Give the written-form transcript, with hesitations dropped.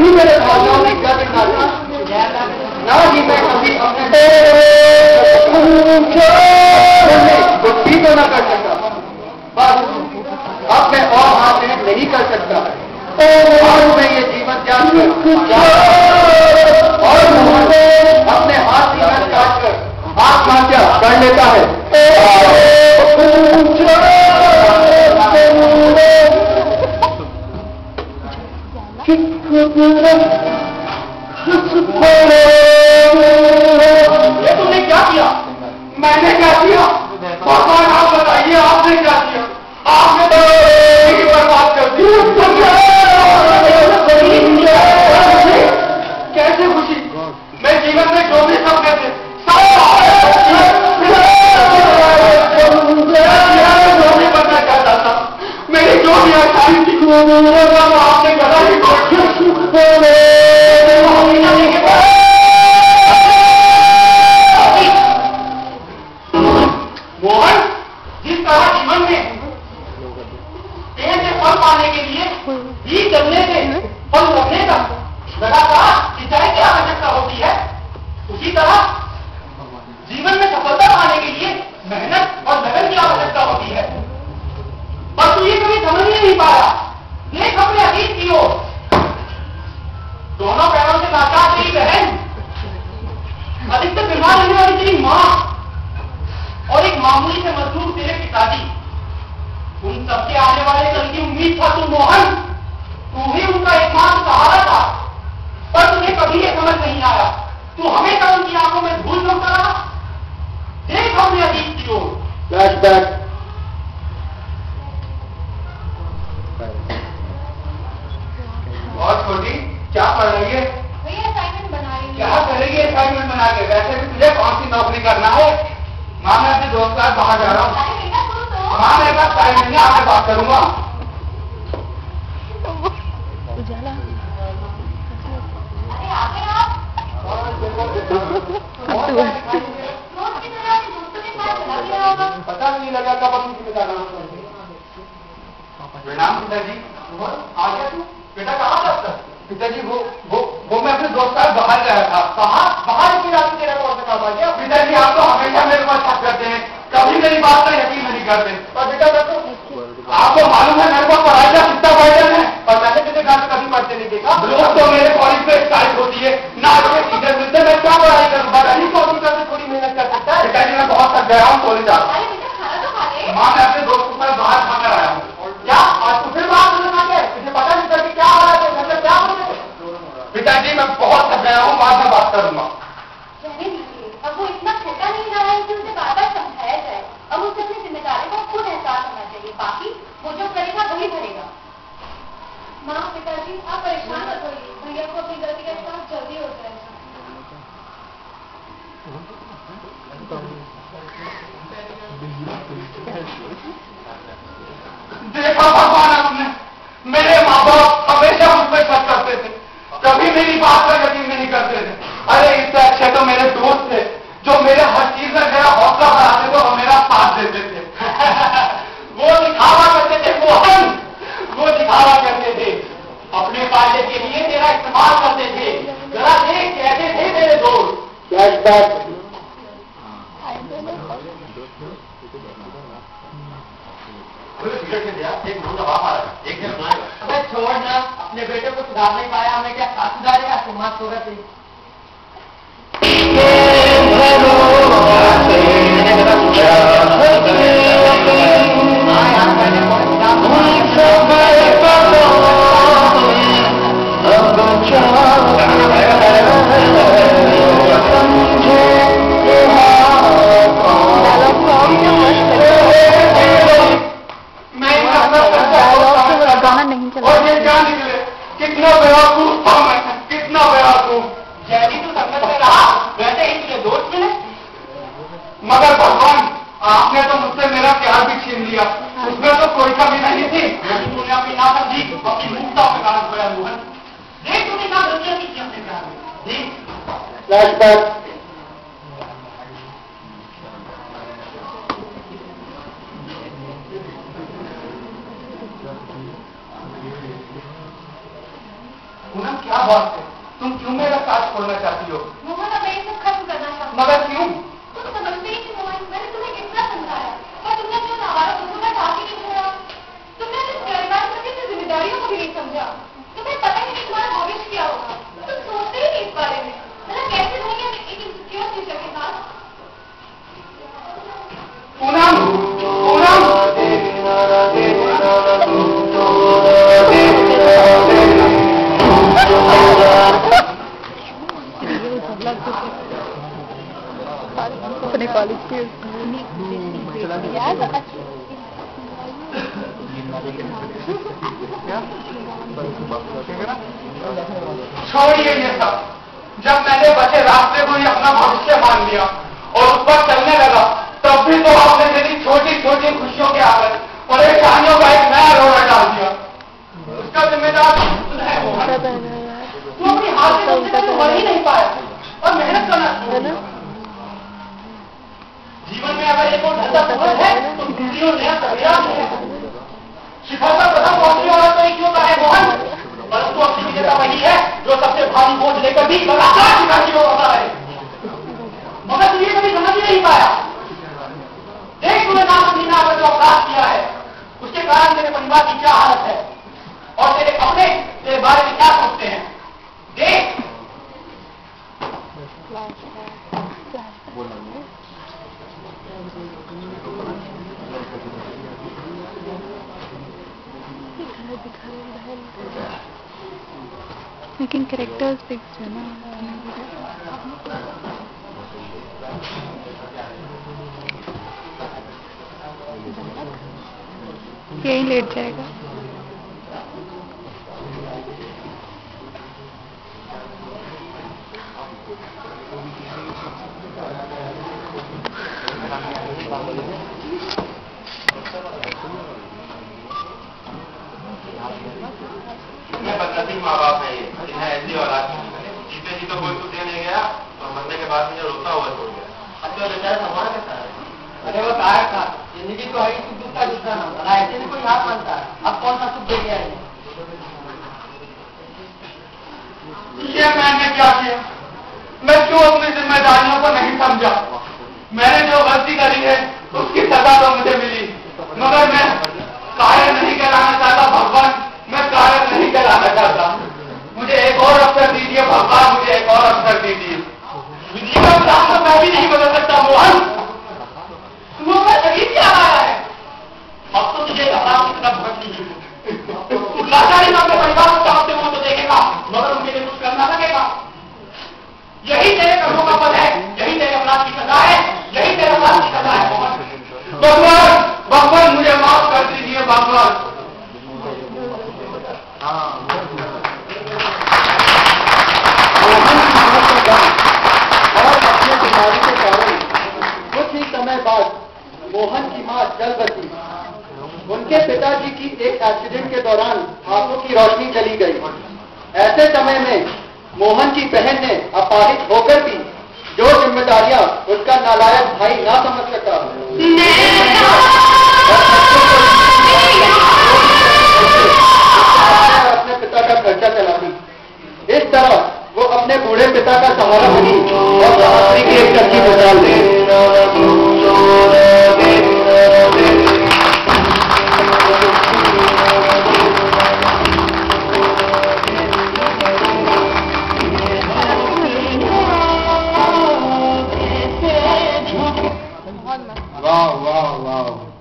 कभी मेरे भावनाओं में गर्व ना था, ना ही मैं कभी अपने बुद्धि तो ना कर सकता। बस अब मैं और आगे नहीं कर सकता। और मैं ये जीवन त्याग कर और अपने हाथ की नस काट कर आत्महत्या कर लेता है। ये तुमने क्या किया? मैंने क्या किया? भगवान आप बताइए, आपने क्या किया? आपने तो बर्बाद कर दी। कैसे खुशी? मैं जीवन में जो भी सपने थे जो भी बनना चाहता था, मेरी जो भी आशाएं थी आपने गला ही तोड़ दिया। मोहन, जिस तरह जीवन में पेड़ से फल पाने के लिए बीज जलने से फल लगने तक लगातार सिंचाई की आवश्यकता होती है, उसी तरह जीवन में सफलता पाने के लिए मेहनत और लगन की आवश्यकता होती है। पर तू ये कभी समझ ही नहीं पाया। देख अपने अतीत की ओर, दोनों पैरों से लाचार तेरी बहन, अधिकतर बीमार रहने वाली तेरी माँ और एक मामूली से मजदूर तेरे पिताजी, उन सबके आने वाले कल की उम्मीद था तू मोहन। तू ही उनका एकमात्र सहारा था, पर तुझे कभी ये समझ नहीं आया। तू हमेशा उनकी आंखों में धूल झोंकता रहा। देख अपने अतीत की ओर। फ्लैशबैक। और छोटी क्या पढ़ रही है? असाइनमेंट बना रही है। क्या करेगी असाइनमेंट बना के? वैसे भी तुझे कौन सी नौकरी करना है? माँ मैं अपने दोस्त के साथ बाहर जा रहा हूँ। माँ मेरे पास टाइम नहीं है, आगे बात करूंगा। पता नहीं लगा कब अपनी जिम्मेदारी प्रणाम पिताजी। आ गया तू? बेटा कहाँ था? पिताजी वो मैं अपने दोस्त के साथ बाहर गया था। बाहर की रात तेरा कौन सा काम आ गया? पिताजी आप तो हमेशा मेरे को शक करते हैं, कभी मेरी बात का यकीन नहीं करते। और बेटा देखो, आपको मालूम है मेरे को पढ़ाई का कितना बर्डन है, और मैंने तेरे घर से कभी पढ़ते नहीं देखा। लोग तो मेरे कॉलेज पे स्ट्राइक होती है, ना मुझे टीचर मिलते, मैं क्या पढ़ाई करूँ? नहीं कॉलेज करके थोड़ी मेहनत कर सकता है। पिताजी मैं बहुत थक गया हूँ, कॉलेज आ। माँ मैं अपने दोस्त के साथ बाहर खाकर आया हूँ। क्या? और तू फिर बात करना है? मुझे पता नहीं चलती क्या हो रहा है, मतलब क्या हो रहा है? पिताजी मैं बहुत थक गया हूँ, बाद में बात करूंगा। अब वो इतना छोटा नहीं रहा है कि उसे बार बार समझाया जाए। अब उसे अपनी जिम्मेदारी का खुद एहसास होना चाहिए, बाकी वो जो करेगा वही भरेगा। माँ पिताजी आप परेशान मत होइए, भैया को अपनी गलती का एहसास जल्दी हो जाएगा। देखा भगवान, आपने मेरे माँ बाप हमेशा मुझ पर शक करते थे, कभी मेरी बात पर यकीन नहीं करते थे। अरे इससे अच्छे तो मेरे दोस्त थे जो मेरे हर चीज में मेरा हौसला बढ़ाते थे और मेरा साथ देते थे। वो दिखावा करते थे मोहन, वो दिखावा करते थे, अपने फायदे के लिए तेरा इस्तेमाल करते थे। जरा देख कैसे थे मेरे दोस्त। फ्लैशबैक। एक दिन छोड़ना, अपने बेटे को सुधार नहीं पाया, हमें क्या साथ सुधारेगा? तुम मत होगा तेरी। और ये क्या निकले? कितना बेवकूफ था मैं, कितना बेवकूफ। जैसी तू संगत में रहा वैसे ही तुझे दोस्त मिले। मगर भगवान, आपने तो मुझसे मेरा प्यार भी छीन लिया, उसमें तो कोई कमी नहीं थी। तूने अपनी नासमझी, अपनी मूर्खता पे कारण खोया मोहन। देख तूने क्या गलतियां की अपने प्यार में। देख फ्लैशबैक। पूनम क्या बात है, तुम क्यों मेरा साथ छोड़ना चाहती हो? मोहन अब मैं सब खत्म करना चाहती हूँ। मगर क्यों? तुम समझते ही नहीं मोहन, मैंने तुम्हें कितना समझाया और तुमने जो हमारा दूसरा ढाक ही नहीं छोड़ा। तुमने अपने परिवार में किसी जिम्मेदारियों को भी नहीं समझा। तुम्हें पता ही नहीं तुम्हारा भविष्य क्या होगा। तुम सोचते ही नहीं इस बारे में। मतलब कैसे रहेंगे एक इनसिक्योर फ्यूचर के साथ? पूनम, पूनम, अपने कॉलेज के छोड़िए ये सब। जब मैंने बचे रास्ते को ही अपना भविष्य मान लिया और उस पर चलने लगा, तब भी तो आपने मेरी छोटी छोटी खुशियों के आगे परेशानियों का एक नया रोड़ा डाल दिया। उसका जिम्मेदार तू अपनी हालत से बढ़ ही नहीं पाया और मेहनत करना शुरू किया। जीवन में अगर एक और धंधा सफल है तो दूसरी और नया सवेरा है। शिखर पर प्रथम पहुंचने वाला तो एक होता है मोहन, परंतु असली विजेता वही है जो सबसे भारी बोझ लेकर भी लगातार शिखर की ओर बढ़ता है। मगर तू ये कभी समझ ही नहीं पाया। देख तूने नाम मीना अगर जो अपराध किया है उसके कारण तेरे परिवार की क्या हालत है और तेरे अपने तेरे बारे में क्या सोचते हैं। देख लेकिन कैरेक्टर्स फिक्स है ना। यही लेट जाएगा। बदनसीब माँ बाप है ये, इन्हें ऐसी औलाद जीते जी तो कोई कुछ दे नहीं गया और मरने के बाद मुझे रोता हुआ छोड़ गया। अब तो बेचारा संभाल के साथ। अरे वो तारक था, जिंदगी तो है ही सुख दुख का दूसरा नाम, ऐसे नहीं कोई हाथ मानता है। अब कौन सा सुख दे गया है? ये मैंने क्या किया? मैं क्यों अपनी जिम्मेदारियों को नहीं समझा? मैंने जो गलती करी है उसकी सजा तो मुझे मिली, मगर मैं कायर नहीं कहलाना चाहता भगवान, मैं कायर नहीं कहलाना चाहता। मुझे एक और अवसर दीजिए भगवान, मुझे एक और अवसर दीजिए। विधि का विधान तो मैं भी नहीं बदल सकता मोहन। वो मैं शरीर क्या आया है? अब तो तुझे घबराहट की तरफ भटकी है। लाचारी में अपने परिवार को चाहते हो तो देखेगा, मगर उनके लिए कुछ करना लगेगा। यही तेरे कर्मों का फल है, यही तेरे अपराध की सजा है, यही तेरे अपराध की सजा है मोहन। भगवान, भगवान मुझे माफ कर दीजिए भगवान। और अपने बीमारी के कारण कुछ ही समय बाद मोहन की मां जल बची। उनके पिताजी की एक एक्सीडेंट के दौरान आंखों की रोशनी चली गई। ऐसे समय में मोहन की बहन ने अपाहिज होकर भी जो जिम्मेदारियां उसका नालायक भाई ना समझ सका, अपने पिता का खर्चा चला दी। इस तरह वो अपने बूढ़े पिता का सहारा बनी और बहादुरी की एक चक्की मिसाल दी। वाह वाह वाह।